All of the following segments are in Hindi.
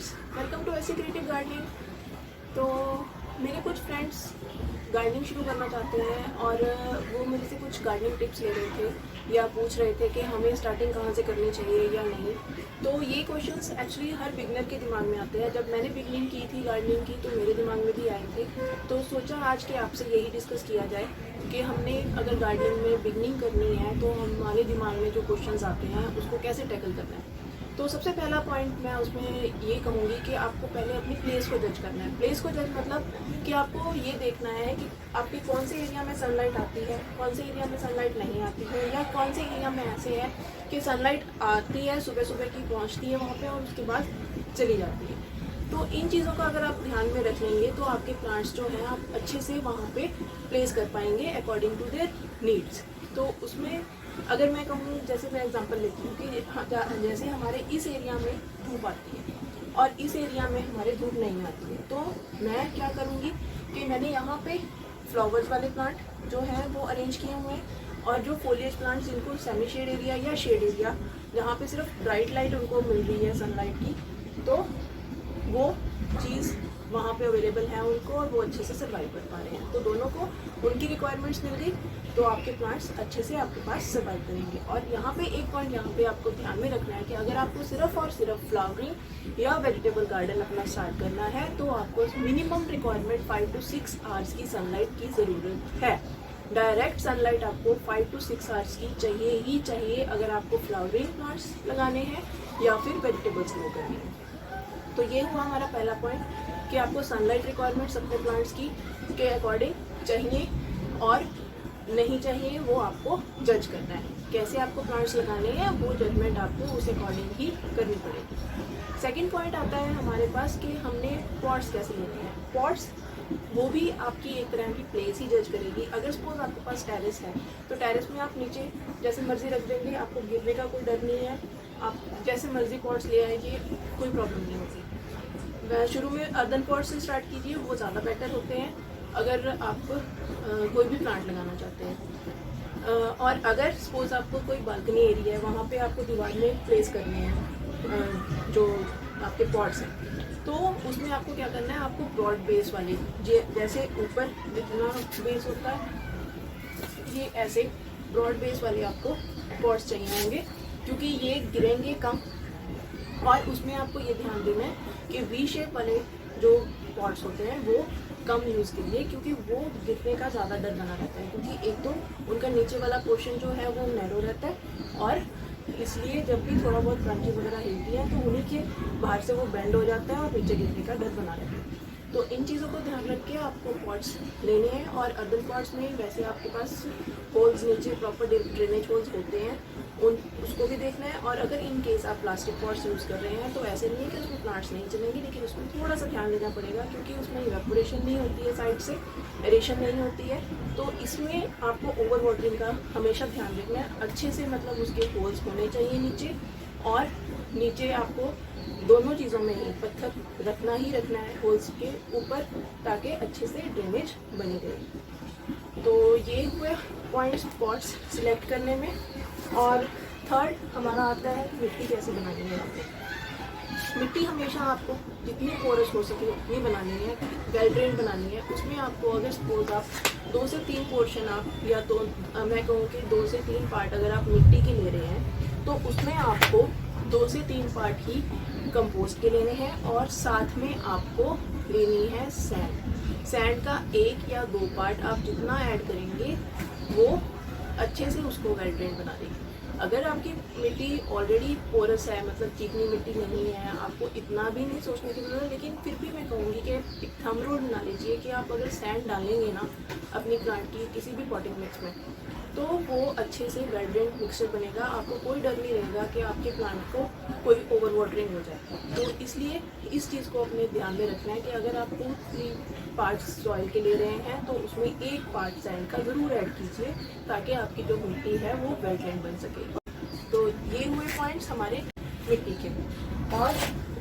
फ्रेंड्स, वेलकम टू ऐसी क्रिएटिव गार्डनिंग। तो मेरे कुछ फ्रेंड्स गार्डनिंग शुरू करना चाहते हैं और वो मेरे से कुछ गार्डनिंग टिप्स ले रहे थे या पूछ रहे थे कि हमें स्टार्टिंग कहाँ से करनी चाहिए या नहीं। तो ये क्वेश्चंस एक्चुअली हर बिगनर के दिमाग में आते हैं। जब मैंने बिगनिंग की थी गार्डनिंग की तो मेरे दिमाग में भी आए थे। तो सोचा आज के आपसे यही डिस्कस किया जाए कि हमने अगर गार्डनिंग में बिगनिंग करनी है तो हमारे दिमाग में जो क्वेश्चंस आते हैं उसको कैसे टैकल करना है। तो सबसे पहला पॉइंट मैं उसमें ये कहूँगी कि आपको पहले अपनी प्लेस को जज करना है। प्लेस को जज मतलब कि आपको ये देखना है कि आपके कौन से एरिया में सनलाइट आती है, कौन से एरिया में सनलाइट नहीं आती है, या कौन से एरिया में ऐसे है कि सनलाइट आती है, सुबह सुबह की पहुँचती है वहाँ पे और उसके बाद चली जाती है। तो इन चीज़ों का अगर आप ध्यान में रख लेंगे तो आपके प्लांट्स जो हैं आप अच्छे से वहाँ पे प्लेस कर पाएंगे अकॉर्डिंग टू देयर नीड्स। तो उसमें अगर मैं कहूँ, जैसे मैं एग्जांपल लेती हूँ कि जैसे हमारे इस एरिया में धूप आती है और इस एरिया में हमारे धूप नहीं आती है, तो मैं क्या करूँगी कि मैंने यहाँ पे फ्लावर्स वाले प्लांट जो हैं वो अरेंज किए हुए हैं और जो फोलिएज प्लांट्स जिनको सेमी शेड एरिया या शेड एरिया जहाँ पे सिर्फ ब्राइट लाइट उनको मिल रही है सनलाइट की, तो वो चीज़ वहाँ पे अवेलेबल है उनको और वो अच्छे से सर्वाइव कर पा रहे हैं। तो दोनों को उनकी रिक्वायरमेंट्स मिल गई तो आपके प्लांट्स अच्छे से आपके पास सर्वाइव करेंगे। और यहाँ पे एक पॉइंट यहाँ पे आपको ध्यान में रखना है कि अगर आपको सिर्फ और सिर्फ फ्लावरिंग या वेजिटेबल गार्डन अपना स्टार्ट करना है तो आपको मिनिमम रिक्वायरमेंट 5 to 6 आवर्स की सनलाइट की ज़रूरत है। डायरेक्ट सनलाइट आपको 5 to 6 आवर्स की चाहिए ही चाहिए अगर आपको फ्लावरिंग प्लांट्स लगाने हैं या फिर वेजिटेबल्स ग्रो करनी है। तो ये हुआ हमारा पहला पॉइंट कि आपको सनलाइट रिक्वायरमेंट्स अपने प्लांट्स की के अकॉर्डिंग चाहिए और नहीं चाहिए वो आपको जज करना है। कैसे आपको प्लांट्स लगाने हैं वो जजमेंट आपको उस अकॉर्डिंग ही करनी पड़ेगी। सेकंड पॉइंट आता है हमारे पास कि हमने पॉट्स कैसे लेने हैं। पॉट्स वो भी आपकी एक तरह की प्लेस ही जज करेगी। अगर सपोज आपके पास टेरेस है तो टेरेस में आप नीचे जैसे मर्जी रख देंगे, आपको गिरने का कोई डर नहीं है। आप जैसे मर्जी पॉट्स ले आएंगे, कोई प्रॉब्लम नहीं होती। शुरू में अर्दन पॉट से स्टार्ट कीजिए, वो ज़्यादा बेटर होते हैं अगर आप कोई भी प्लांट लगाना चाहते हैं। और अगर सपोज आपको कोई बालकनी एरिया है वहाँ पे आपको दीवार में प्लेस करने हैं जो आपके पॉट्स हैं, तो उसमें आपको क्या करना है, आपको ब्रॉड बेस वाले जैसे ऊपर जितना बेस होता है ये ऐसे ब्रॉड बेस वाले आपको पॉट्स चाहिए होंगे क्योंकि ये गिरेंगे कम। और उसमें आपको ये ध्यान देना है कि वी शेप वाले जो पॉट्स होते हैं वो कम यूज़ कीजिए क्योंकि वो गिरने का ज़्यादा डर बना रहता है, क्योंकि एक तो उनका नीचे वाला पोर्शन जो है वो नैरो रहता है और इसलिए जब भी थोड़ा बहुत ब्रांचेस वगैरह हिलती है तो उन्हीं के बाहर से वो बेंड हो जाता है और नीचे गिरने का डर बना रहता है। तो इन चीज़ों को ध्यान रख के आपको पॉट्स लेने हैं। और अर्दन पॉट्स में वैसे आपके पास होल्स नीचे प्रॉपर ड्रेनेज होल्स होते हैं, उसको भी देखना है। और अगर इन केस आप प्लास्टिक पॉट्स यूज़ कर रहे हैं तो ऐसे नहीं है कि उसमें प्लांट्स नहीं चलेंगे, लेकिन उसमें थोड़ा सा ध्यान देना पड़ेगा क्योंकि उसमें इवेपोरेशन नहीं होती है, साइड से एरेशन नहीं होती है। तो इसमें आपको ओवर वाटरिंग का हमेशा ध्यान रखना है। अच्छे से मतलब उसके होल्स होने चाहिए नीचे, और नीचे आपको दोनों चीज़ों में ही पत्थर रखना ही रखना है होल्स के ऊपर ताकि अच्छे से ड्रेनेज बनी रहे। तो ये हुए पॉइंट्स पॉट्स सिलेक्ट करने में। और थर्ड हमारा आता है मिट्टी कैसे बनानी है। मिट्टी हमेशा आपको जितनी पोरस हो सके उतनी बनानी है, वेल ड्रेन बनानी है। उसमें आपको अगर सपोज आप 2 से 3 पोर्शन आप या तो मैं कहूँ कि 2 से 3 पार्ट अगर आप मिट्टी के ले रहे हैं तो उसमें आपको 2 से 3 पार्ट ही कंपोस्ट के लेने हैं और साथ में आपको लेनी है सैंड। सैंड का 1 या 2 पार्ट आप जितना ऐड करेंगे वो अच्छे से उसको वेल ड्रेन बना देगी। अगर आपकी मिट्टी ऑलरेडी पोरस है, मतलब चिकनी मिट्टी नहीं है, आपको इतना भी नहीं सोचने की जरूरत है, लेकिन फिर भी मैं कहूँगी कि एक थंब रूल बना लीजिए कि आप अगर सैंड डालेंगे ना अपनी प्लांट की किसी भी पॉटिंग मिक्स में तो वो अच्छे से वेल ड्रेन मिक्सचर बनेगा। आपको कोई डर नहीं रहेगा कि आपके प्लांट को कोई ओवर वाटरिंग हो जाए। तो इसलिए इस चीज़ को अपने ध्यान में रखना है कि अगर आप 2-3 पार्ट्स सॉइल के ले रहे हैं तो उसमें 1 पार्ट सैंड का ज़रूर ऐड कीजिए ताकि आपकी जो मिट्टी है वो वेल ड्रेन बन सके। तो ये हुए पॉइंट्स हमारे मिट्टी के। और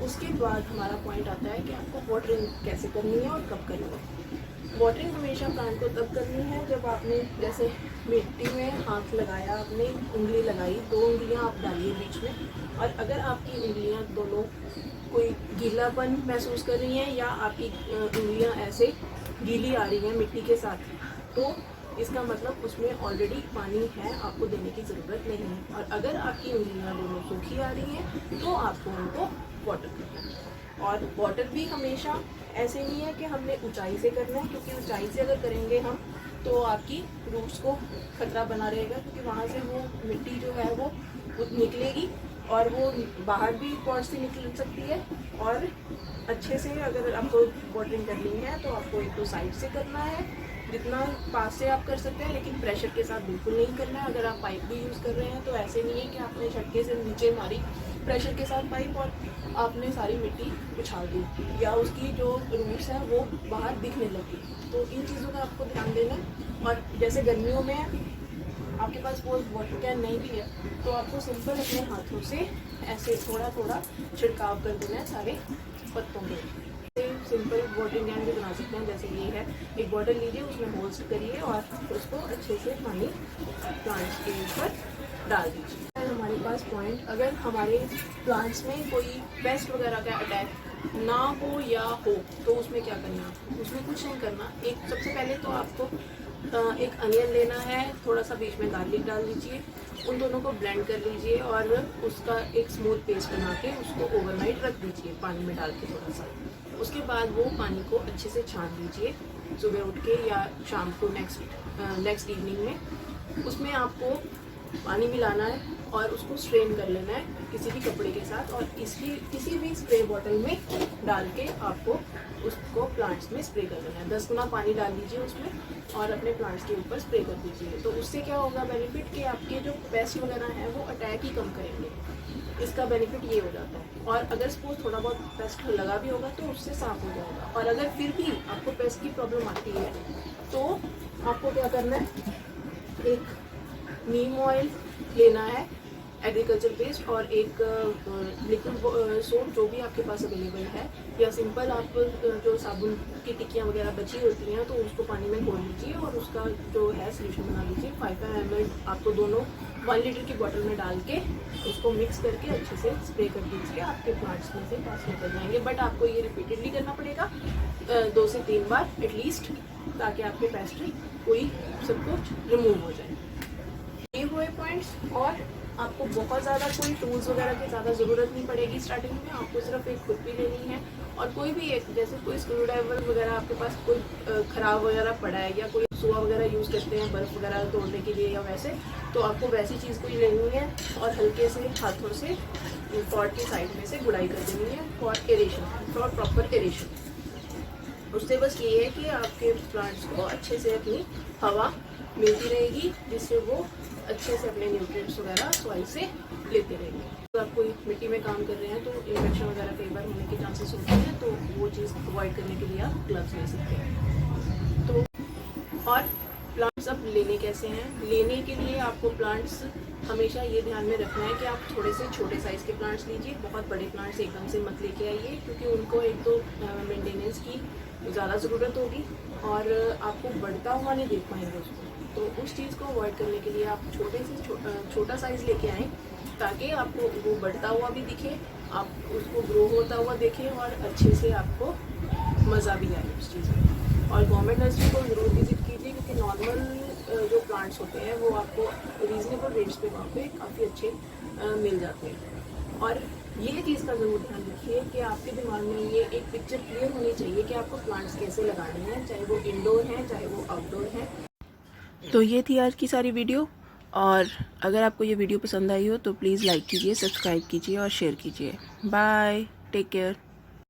उसके बाद हमारा पॉइंट आता है कि आपको वाटरिंग कैसे करनी है और कब करनी है। वाटरिंग हमेशा प्लांट को तब करनी है जब आपने जैसे मिट्टी में हाथ लगाया, आपने उंगली लगाई, 2 उंगलियां आप डालिए बीच में, और अगर आपकी उंगलियां दोनों कोई गीलापन महसूस कर रही हैं या आपकी उंगलियां ऐसे गीली आ रही हैं मिट्टी के साथ, तो इसका मतलब उसमें ऑलरेडी पानी है, आपको देने की ज़रूरत नहीं है। और अगर आपकी उंगलियां दोनों सूखी आ रही हैं तो आपको उनको वाटर करना है। और वाटर भी हमेशा ऐसे नहीं है कि हमने ऊंचाई से करना है, क्योंकि ऊंचाई से अगर करेंगे हम तो आपकी रूट्स को खतरा बना रहेगा, क्योंकि वहाँ से वो मिट्टी जो है वो निकलेगी और वो बाहर भी पॉट से निकल सकती है। और अच्छे से अगर आपको वाटरिंग करनी है तो आपको एक तो साइड से करना है, जितना पास से आप कर सकते हैं, लेकिन प्रेशर के साथ बिल्कुल नहीं करना है। अगर आप पाइप भी यूज़ कर रहे हैं तो ऐसे नहीं है कि आपने झटके से नीचे मारी प्रेशर के साथ पाइप और आपने सारी मिट्टी उछाल दी या उसकी जो रूट्स हैं वो बाहर दिखने लगी। तो इन चीज़ों का आपको ध्यान देना है। और जैसे गर्मियों में आपके पास वो वाटर कैन नहीं भी है तो आपको सिंपल अपने हाथों से ऐसे थोड़ा थोड़ा छिड़काव कर देना है सारे पत्तों में। सिंपल वाटरिंग कैन भी बना सकते हैं, जैसे ये है, एक बॉटल लीजिए, उसमें होल्स करिए और उसको अच्छे से पानी प्लांट्स के ऊपर डाल दीजिए। हमारे पास पॉइंट, अगर हमारे प्लांट्स में कोई पेस्ट वगैरह का अटैक ना हो या हो तो उसमें क्या करना, उसमें कुछ नहीं करना। एक सबसे पहले तो आपको एक अनियन लेना है, थोड़ा सा बीच में गार्लिक डाल दीजिए, उन दोनों को ब्लेंड कर लीजिए और उसका एक स्मूथ पेस्ट बना के उसको ओवरनाइट रख दीजिए पानी में डाल के थोड़ा सा। उसके बाद वो पानी को अच्छे से छान लीजिए सुबह उठ के या शाम को नेक्स्ट इवनिंग में। उसमें आपको पानी मिलाना है और उसको स्ट्रेन कर लेना है किसी भी कपड़े के साथ, और किसी भी स्प्रे बॉटल में डाल के आपको उसको प्लांट्स में स्प्रे कर देना है। 10 गुना पानी डाल दीजिए उसमें और अपने प्लांट्स के ऊपर स्प्रे कर दीजिए। तो उससे क्या होगा बेनिफिट, कि आपके जो पेस्ट वगैरह हैं वो अटैक ही कम करेंगे, इसका बेनिफिट ये हो जाता है। और अगर सपोज थोड़ा बहुत पेस्ट लगा भी होगा तो उससे साफ हो जाएगा। और अगर फिर भी आपको पेस्ट की प्रॉब्लम आती है तो आपको क्या करना है, एक नीम ऑयल लेना है, एग्रीकल्चर पेस्ट, और एक लिक्विड सोप जो भी आपके पास अवेलेबल है, या सिंपल आप जो साबुन की टिक्कियाँ वगैरह बची होती हैं तो उसको पानी में घोल लीजिए और उसका जो है सोल्यूशन बना लीजिए। 5 ml आपको दोनों 1 लीटर की बोतल में डाल के उसको मिक्स करके अच्छे से स्प्रे कर दीजिए, आपके प्लांट्स में से पास निकल जाएंगे। बट आपको ये रिपीटेडली करना पड़ेगा 2 से 3 बार एटलीस्ट, ताकि आपके पेस्ट कोई सब कुछ रिमूव हो जाए। ये हुए पॉइंट्स, और आपको बहुत ज़्यादा कोई टूल्स वगैरह की ज़्यादा ज़रूरत नहीं पड़ेगी स्टार्टिंग में। आपको सिर्फ एक खुरपी लेनी है और कोई भी एक, जैसे कोई स्क्रू ड्राइवर वगैरह आपके पास कोई ख़राब वगैरह पड़ा है या कोई सुआ वगैरह यूज़ करते हैं बर्फ़ वगैरह तोड़ने के लिए या वैसे, तो आपको वैसी चीज़ कोई लेनी है और हल्के से हाथों से पॉट की साइड में से गुड़ाई कर देनी है for aeration, for proper aeration. उससे बस ये है कि आपके प्लांट्स को अच्छे से अपनी हवा मिलती रहेगी, जिससे वो अच्छे से अपने न्यूट्रिएंट्स वगैरह सॉइल से लेते रहेंगे। तो आप कोई मिट्टी में काम कर रहे हैं तो इन्फेक्शन वगैरह कई बार होने के चांसेस होते हैं, तो वो चीज़ अवॉइड करने के लिए आप ग्लव्स ले सकते हैं। तो और प्लांट्स अब लेने कैसे हैं, लेने के लिए आपको प्लांट्स हमेशा ये ध्यान में रखना है कि आप थोड़े से छोटे साइज़ के प्लांट्स लीजिए, बहुत बड़े प्लांट्स एकदम से मत लेके आइए, क्योंकि उनको एक तो मेंटेनेंस की ज़्यादा ज़रूरत होगी और आपको बढ़ता हुआ नहीं देख पाएंगे उसको। तो उस चीज़ को अवॉइड करने के लिए आप छोटे से छोटा साइज़ लेके आएँ, ताकि आपको वो बढ़ता हुआ भी दिखे, आप उसको ग्रो होता हुआ देखें और अच्छे से आपको मज़ा भी आए उस चीज़ में। और गवर्नमेंट नर्सरी को ज़रूर विजिट कीजिए, क्योंकि नॉर्मल जो प्लांट्स होते हैं वो आपको रीज़नेबल रेट्स पे वहाँ पे काफ़ी अच्छे मिल जाते हैं। और ये चीज़ का ज़रूर ध्यान रखिए कि आपके दिमाग में ये एक पिक्चर क्लियर होनी चाहिए कि आपको प्लांट्स कैसे लगाने हैं, चाहे वो इंडोर हैं चाहे वो आउटडोर हैं। तो ये थी आज की सारी वीडियो, और अगर आपको ये वीडियो पसंद आई हो तो प्लीज़ लाइक कीजिए, सब्सक्राइब कीजिए और शेयर कीजिए। Bye, take care.